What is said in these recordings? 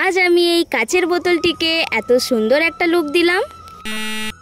আজ আমি এই কাচের বোতলটিকে এত সুন্দর একটা লুক দিলাম।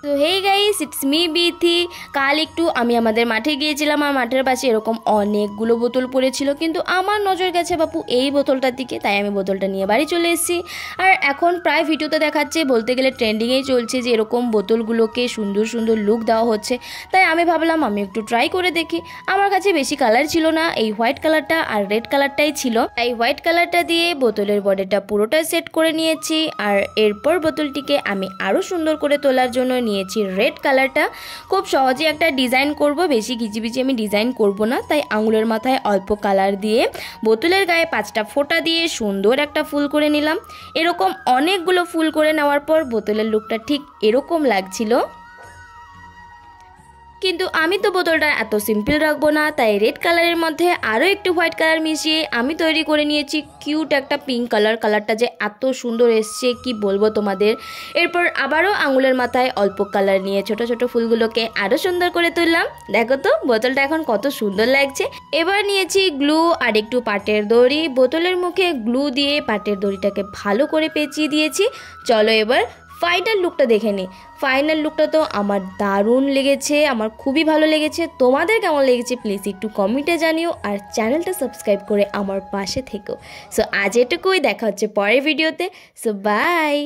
তো hey guys, it's me Bithi. কাল একটু আমি আমাদের মাঠে গিয়েছিলাম, আর মাঠের পাশে এরকম অনেকগুলো বোতল পড়েছিল, কিন্তু আমার নজর গেছে বাপু এই বোতলটার দিকে, তাই আমি বোতলটা নিয়ে বাড়ি চলে এসেছি। আর এখন প্রায় ভিডিওতে দেখাচ্ছে, বলতে গেলে ট্রেন্ডিংয়েই চলছে যে এরকম বোতলগুলোকে সুন্দর সুন্দর লুক দেওয়া হচ্ছে। তাই আমি ভাবলাম আমি একটু ট্রাই করে দেখি। আমার কাছে বেশি কালার ছিল না, এই হোয়াইট কালারটা আর রেড কালারটাই ছিল। তাই হোয়াইট কালারটা দিয়ে বোতলের বডিটা পুরোটা সেট করে নিয়েছি। আর এরপর বোতলটিকে আমি আরও সুন্দর করে তোলার জন্য নিয়েছি রেড কালারটা। খুব সহজে একটা ডিজাইন করব, বেশি ঘিচিবিচি আমি ডিজাইন করব না। তাই আঙুলের মাথায় অল্প কালার দিয়ে বোতলের গায়ে 5টা ফোঁটা দিয়ে সুন্দর একটা ফুল করে নিলাম। এরকম অনেকগুলো ফুল করে নেওয়ার পর বোতলের লুকটা ঠিক এরকম লাগছিল। কিন্তু আমি তো বোতলটা এত সিম্পল রাখবো না, তাই রেড কালারের মধ্যে আরও একটু হোয়াইট কালার মিশিয়ে আমি তৈরি করে নিয়েছি কিউট একটা পিঙ্ক কালার। কালারটা যে এত সুন্দর এসছে কি বলবো তোমাদের। এরপর আবারও আঙুলের মাথায় অল্প কালার নিয়ে ছোট ছোট ফুলগুলোকে আরও সুন্দর করে তুললাম। দেখো তো বোতলটা এখন কত সুন্দর লাগছে। এবার নিয়েছি গ্লু আর একটু পাটের দড়ি। বোতলের মুখে গ্লু দিয়ে পাটের দড়িটাকে ভালো করে পেঁচিয়ে দিয়েছি। চলো এবার ফাইনাল লুকটা দেখে নিই। ফাইনাল লুকটা তো আমার দারুণ লেগেছে, আমার খুবই ভালো লেগেছে। তোমাদের কেমন লেগেছে প্লিজ একটু কমেন্টে জানিও, আর চ্যানেলটা সাবস্ক্রাইব করে আমার পাশে থেকো। সো আজ এটুকুই, দেখা হচ্ছে পরের ভিডিওতে। So by.